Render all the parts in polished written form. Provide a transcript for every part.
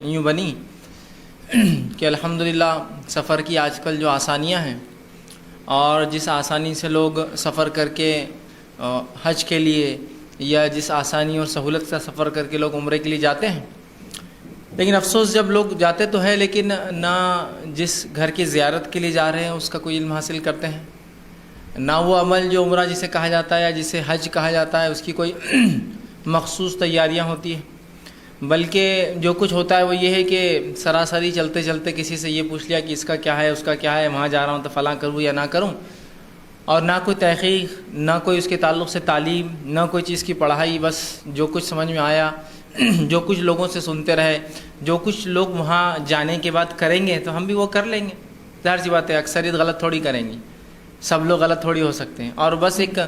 یوں بنی کہ الحمدللہ سفر کی آج کل جو آسانیاں ہیں اور جس آسانی سے لوگ سفر کر کے حج کے لیے یا جس آسانی اور سہولت سے سفر کر کے لوگ عمرے کے لیے جاتے ہیں، لیکن افسوس جب لوگ جاتے تو ہے لیکن نہ جس گھر کی زیارت کے لیے جا رہے ہیں اس کا کوئی علم حاصل کرتے ہیں، نہ وہ عمل جو عمرہ جسے کہا جاتا ہے یا جسے حج کہا جاتا ہے اس کی کوئی مخصوص تیاریاں ہوتی ہیں، بلکہ جو کچھ ہوتا ہے وہ یہ ہے کہ سراسری چلتے چلتے کسی سے یہ پوچھ لیا کہ اس کا کیا ہے، اس کا کیا ہے، وہاں جا رہا ہوں تو فلاں کروں یا نہ کروں، اور نہ کوئی تحقیق، نہ کوئی اس کے تعلق سے تعلیم، نہ کوئی چیز کی پڑھائی، بس جو کچھ سمجھ میں آیا، جو کچھ لوگوں سے سنتے رہے، جو کچھ لوگ وہاں جانے کے بعد کریں گے تو ہم بھی وہ کر لیں گے۔ ظاہر سی بات ہے اکثریت غلط تھوڑی کریں گی، سب لوگ غلط تھوڑی ہو سکتے ہیں، اور بس ایک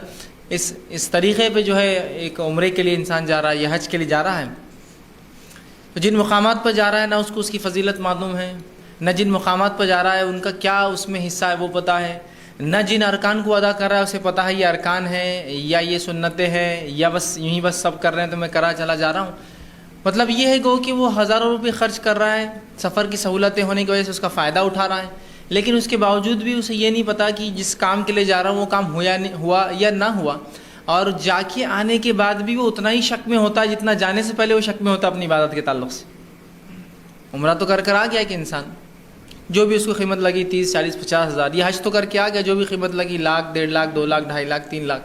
اس طریقے پہ جو ہے ایک عمرے کے لیے انسان جا رہا ہے یا حج کے لیے جا رہا ہے، تو جن مقامات پر جا رہا ہے نہ اس کو اس کی فضیلت معلوم ہے، نہ جن مقامات پر جا رہا ہے ان کا کیا اس میں حصہ ہے وہ پتہ ہے، نہ جن ارکان کو ادا کر رہا ہے اسے پتہ ہے یہ ارکان ہیں یا یہ سنتیں ہیں یا بس یوں ہی بس سب کر رہے ہیں تو میں کرا چلا جا رہا ہوں۔ مطلب یہ ہے کہ وہ ہزاروں روپے خرچ کر رہا ہے، سفر کی سہولتیں ہونے کی وجہ سے اس کا فائدہ اٹھا رہا ہے، لیکن اس کے باوجود بھی اسے یہ نہیں پتہ کہ جس کام کے لیے جا رہا ہوں وہ کام ہوا یا نہ ہوا، اور جا کے آنے کے بعد بھی وہ اتنا ہی شک میں ہوتا ہے جتنا جانے سے پہلے وہ شک میں ہوتا اپنی عبادت کے تعلق سے۔ عمرہ تو کر آ گیا کہ انسان جو بھی اس کو قیمت لگی 30 40 50 ہزار، یہ حج تو کر کے آ گیا جو بھی قیمت لگی 1,00,000 1.5 لاکھ 2 لاکھ 2.5 لاکھ 3 لاکھ،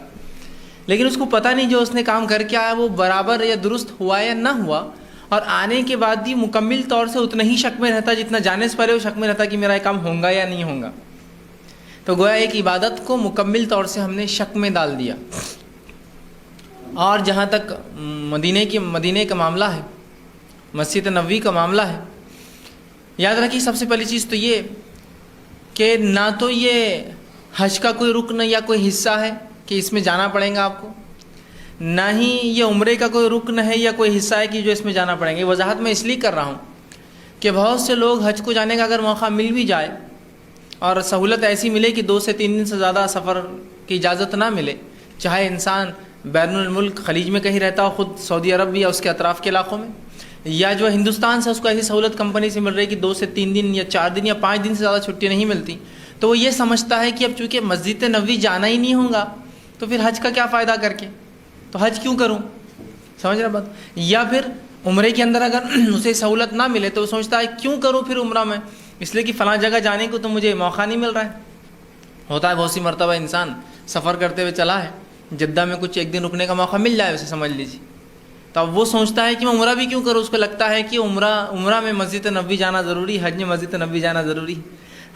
لیکن اس کو پتہ نہیں جو اس نے کام کر کے آیا وہ برابر یا درست ہوا یا نہ ہوا، اور آنے کے بعد بھی مکمل طور سے اتنا ہی شک میں رہتا جتنا جانے سے پہلے وہ شک میں رہتا کہ میرا یہ کام ہوگا یا نہیں ہوگا۔ تو گویا ایک عبادت کو مکمل طور سے ہم نے شک میں ڈال دیا۔ اور جہاں تک مدینے کا معاملہ ہے، مسجد نبوی کا معاملہ ہے، یاد رکھیے سب سے پہلی چیز تو یہ کہ نہ تو یہ حج کا کوئی رکن یا کوئی حصہ ہے کہ اس میں جانا پڑے گا آپ کو، نہ ہی یہ عمرے کا کوئی رکن ہے یا کوئی حصہ ہے کہ جو اس میں جانا پڑیں گے۔ وضاحت میں اس لیے کر رہا ہوں کہ بہت سے لوگ حج کو جانے کا اگر موقع مل بھی جائے اور سہولت ایسی ملے کہ 2 سے 3 دن سے زیادہ سفر کی اجازت نہ ملے، چاہے انسان بین الملک خلیج میں کہیں رہتا ہو، خود سعودی عرب یا اس کے اطراف کے علاقوں میں، یا جو ہندوستان سے اس کو ایسی سہولت کمپنی سے مل رہی کہ 2 سے 3 دن یا 4 دن یا 5 دن سے زیادہ چھٹی نہیں ملتی، تو وہ یہ سمجھتا ہے کہ اب چونکہ مسجد نبوی جانا ہی نہیں ہوگا تو پھر حج کا کیا فائدہ کر کے، تو حج کیوں کروں، سمجھ رہا بات۔ یا پھر عمرے کے اندر اگر اسے سہولت نہ ملے تو وہ سوچتا ہے کیوں کروں پھر عمرہ میں، اس لیے کہ فلاں جگہ جانے کو تو مجھے موقع نہیں مل رہا ہے۔ ہوتا ہے بہت سی مرتبہ انسان سفر کرتے ہوئے چلا ہے، جدہ میں کچھ 1 دن رکنے کا موقع مل جائے اسے، سمجھ لیجیے، تو اب وہ سوچتا ہے کہ میں عمرہ بھی کیوں کروں، اس کو لگتا ہے کہ عمرہ میں مسجد نبوی جانا ضروری، حج میں مسجد نبوی جانا ضروری،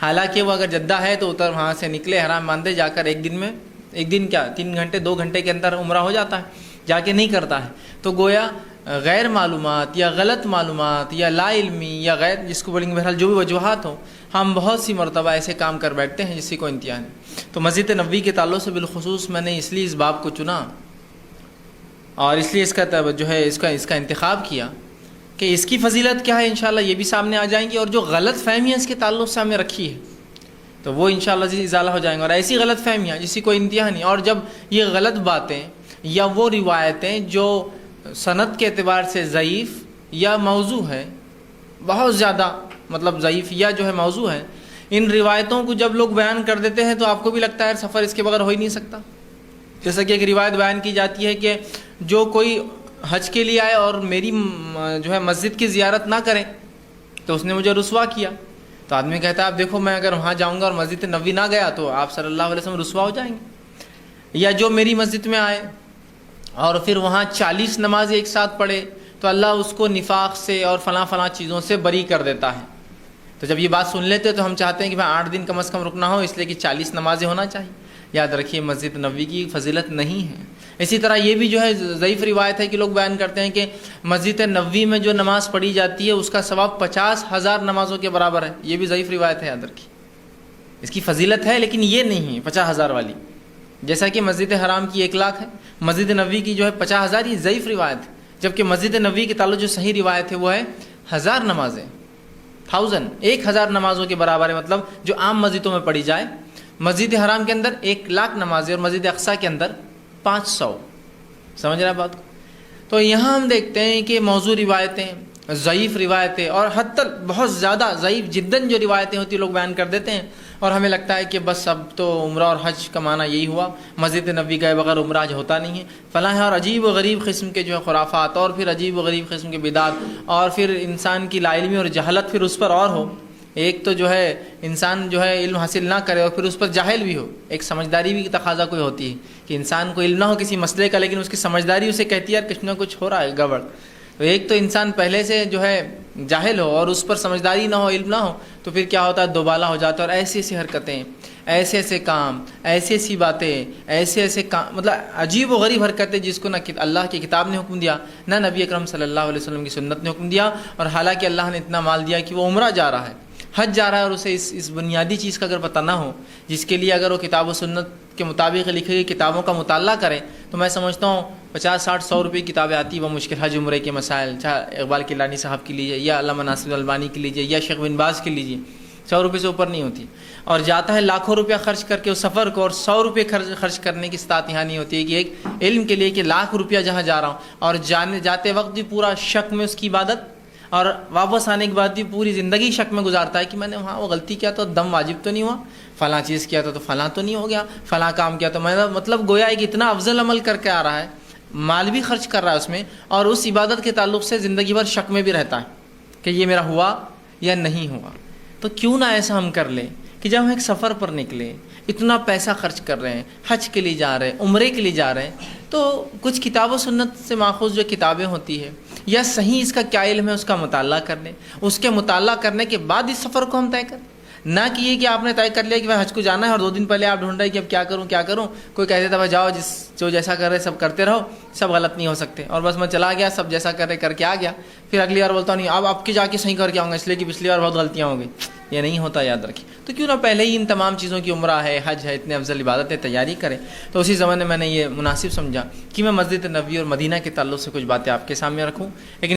حالانکہ وہ اگر جدہ ہے تو اتر وہاں سے نکلے احرام باندھے، جا کر 1 دن کیا 3 گھنٹے 2 گھنٹے کے اندر عمرہ ہو جاتا ہے، جا کے نہیں کرتا ہے۔ تو گویا غیر معلومات یا غلط معلومات یا لا علمی یا غیر جس کو بولیں گے بہرحال جو بھی وجوہات ہوں، ہم بہت سی مرتبہ ایسے کام کر بیٹھتے ہیں جس کو امتحان ہے۔ تو مسجد نبوی کے تعلق سے بالخصوص میں نے اس لیے اس باب کو چنا اور اس لیے اس کا جو ہے اس کا انتخاب کیا کہ اس کی فضیلت کیا ہے، انشاءاللہ یہ بھی سامنے آ جائیں گی، اور جو غلط فہمیاں اس کے تعلق سے ہمیں رکھی ہے تو وہ انشاءاللہ ازالہ ہو جائیں گے، اور ایسی غلط فہمیاں جس کی کوئی انتہا نہیں۔ اور جب یہ غلط باتیں یا وہ روایتیں جو سند کے اعتبار سے ضعیف یا موضوع ہے، بہت زیادہ مطلب ضعیف یا جو ہے موضوع ہے، ان روایتوں کو جب لوگ بیان کر دیتے ہیں تو آپ کو بھی لگتا ہے سفر اس کے بغیر ہو ہی نہیں سکتا۔ جیسا کہ ایک روایت بیان کی جاتی ہے کہ جو کوئی حج کے لیے آئے اور میری جو ہے مسجد کی زیارت نہ کرے تو اس نے مجھے رسوا کیا، تو آدمی کہتا ہے اب دیکھو میں اگر وہاں جاؤں گا اور مسجد نبوی نہ گیا تو آپ صلی اللہ علیہ وسلم رسوا ہو جائیں گے۔ یا جو میری مسجد میں آئے اور پھر وہاں 40 نمازیں ایک ساتھ پڑھے تو اللہ اس کو نفاق سے اور فلاں چیزوں سے بری کر دیتا ہے۔ تو جب یہ بات سن لیتے تو ہم چاہتے ہیں کہ بھائی 8 دن کم از کم رکنا ہو، اس لیے کہ 40 نمازیں ہونا چاہیے۔ یاد رکھیے مسجد نبوی کی فضیلت نہیں ہے۔ اسی طرح یہ بھی جو ہے ضعیف روایت ہے کہ لوگ بیان کرتے ہیں کہ مسجد نبوی میں جو نماز پڑھی جاتی ہے اس کا ثواب 50,000 نمازوں کے برابر ہے، یہ بھی ضعیف روایت ہے، یاد رکھیے۔ اس کی فضیلت ہے لیکن یہ نہیں ہے 50,000 والی، جیسا کہ مسجد حرام کی 1 لاکھ ہے، مسجد نبوی کی جو ہے 50,000، یہ ضعیف روایت ہے، جبکہ مسجد نبوی کے تعلق جو صحیح روایت ہے وہ ہے 1000 نمازیں، 1000 نمازوں کے برابر ہے، مطلب جو عام مسجدوں میں پڑھی جائے۔ مسجد حرام کے اندر 1,00,000 نمازیں اور مسجد اقصیٰ کے اندر 500، سمجھ رہے ہیں بات کو۔ تو یہاں ہم دیکھتے ہیں کہ موضوع روایتیں ضعیف روایتیں اور حتی بہت زیادہ ضعیف جداً جو روایتیں ہوتی لوگ بیان کر دیتے ہیں، اور ہمیں لگتا ہے کہ بس اب تو عمرہ اور حج کا معنی یہی ہوا، مسجد نبوی گئے بغیر عمرہ حج ہوتا نہیں ہے، فلاں ہے، اور عجیب و غریب قسم کے جو ہے خرافات، اور پھر عجیب و غریب قسم کے بدعات، اور پھر انسان کی لا علمی اور جہالت پھر اس پر اور ہو۔ ایک تو جو ہے انسان جو ہے علم حاصل نہ کرے اور پھر اس پر جاہل بھی ہو، ایک سمجھداری بھی تقاضا کوئی ہوتی ہے کہ انسان کو علم نہ ہو کسی مسئلے کا، لیکن اس کی سمجھداری اسے کہتی ہے یار کچھ نہ کچھ ہو رہا ہے گڑبڑ۔ تو ایک تو انسان پہلے سے جو ہے جاہل ہو اور اس پر سمجھداری نہ ہو، علم نہ ہو، تو پھر کیا ہوتا ہے، دوبالا ہو جاتا ہے، اور ایسی ایسی حرکتیں، ایسے ایسے کام، ایسی ایسی باتیں، ایسے ایسے کام، مطلب عجیب و غریب حرکتیں جس کو نہ اللہ کی کتاب نے حکم دیا، نہ نبی اکرم صلی اللہ علیہ وسلم کی سنت نے حکم دیا، اور حالانکہ اللہ نے اتنا مال دیا کہ وہ عمرہ جا رہا ہے، حج جا رہا ہے، اور اسے اس بنیادی چیز کا اگر پتہ نہ ہو، جس کے لیے اگر وہ کتاب و سنت کے مطابق لکھی گئی کتابوں کا مطالعہ کریں، تو میں سمجھتا ہوں 50 60 100 روپے کی کتابیں آتی، وہ مشکل حج عمرے کے مسائل، چاہے اقبال کیلانی صاحب کی لیجیے، یا علامہ ناصر الالبانی کی لیجیے، یا شیخ بن باز کی لیجیے، 100 روپے سے اوپر نہیں ہوتی، اور جاتا ہے لاکھوں روپیہ خرچ کر کے اس سفر کو، اور 100 روپے خرچ کرنے کی استطاعت یہاں نہیں ہوتی ہے کہ ایک علم کے لیے کہ لاکھ روپیہ جہاں جا رہا ہوں، اور جاتے وقت بھی پورا شک میں اس کی عبادت، اور واپس آنے کے بعد بھی پوری زندگی شک میں گزارتا ہے کہ میں نے وہاں وہ غلطی کیا تو دم واجب تو نہیں ہوا، فلاں چیز کیا تو فلاں تو نہیں ہو گیا، فلاں کام کیا تو میں، مطلب گویا کہ اتنا افضل عمل کر کے آ رہا ہے، مال بھی خرچ کر رہا ہے اس میں، اور اس عبادت کے تعلق سے زندگی بھر شک میں بھی رہتا ہے کہ یہ میرا ہوا یا نہیں ہوا۔ تو کیوں نہ ایسا ہم کر لیں کہ جب ہم ایک سفر پر نکلیں، اتنا پیسہ خرچ کر رہے ہیں، حج کے لیے جا رہے ہیں، عمرے کے لیے جا رہے ہیں، تو کچھ کتاب و سنت سے ماخوذ جو کتابیں ہوتی ہے، یا صحیح اس کا کیا علم ہے اس کا مطالعہ کر لیں، اس کے مطالعہ کرنے کے بعد اس سفر کو ہم طے کریں، نہ کہ یہ کہ آپ نے طے کر لیا کہ بھائی حج کو جانا ہے، اور 2 دن پہلے آپ ڈھونڈ رہے ہیں کہ اب کیا کروں، کوئی کہہ دیتا بھائی جاؤ جو جیسا کر رہے سب کرتے رہو، سب غلط نہیں ہو سکتے، اور بس میں چلا گیا، سب جیسا کر رہے کر کے آ گیا، پھر اگلی بار بولتا نہیں اب کے جا کے صحیح کر کے آؤں گا، اس لیے کہ پچھلی بار بہت غلطیاں ہو گئی، یہ نہیں ہوتا، یاد رکھیے۔ تو کیوں نہ پہلے ہی ان تمام چیزوں کی عمرہ ہے، حج ہے، اتنے افضل عبادتیں تیاری کریں۔ تو اسی زمانے میں نے یہ مناسب سمجھا کہ میں مسجد نبوی اور مدینہ کے تعلق سے کچھ باتیں آپ کے سامنے رکھوں، لیکن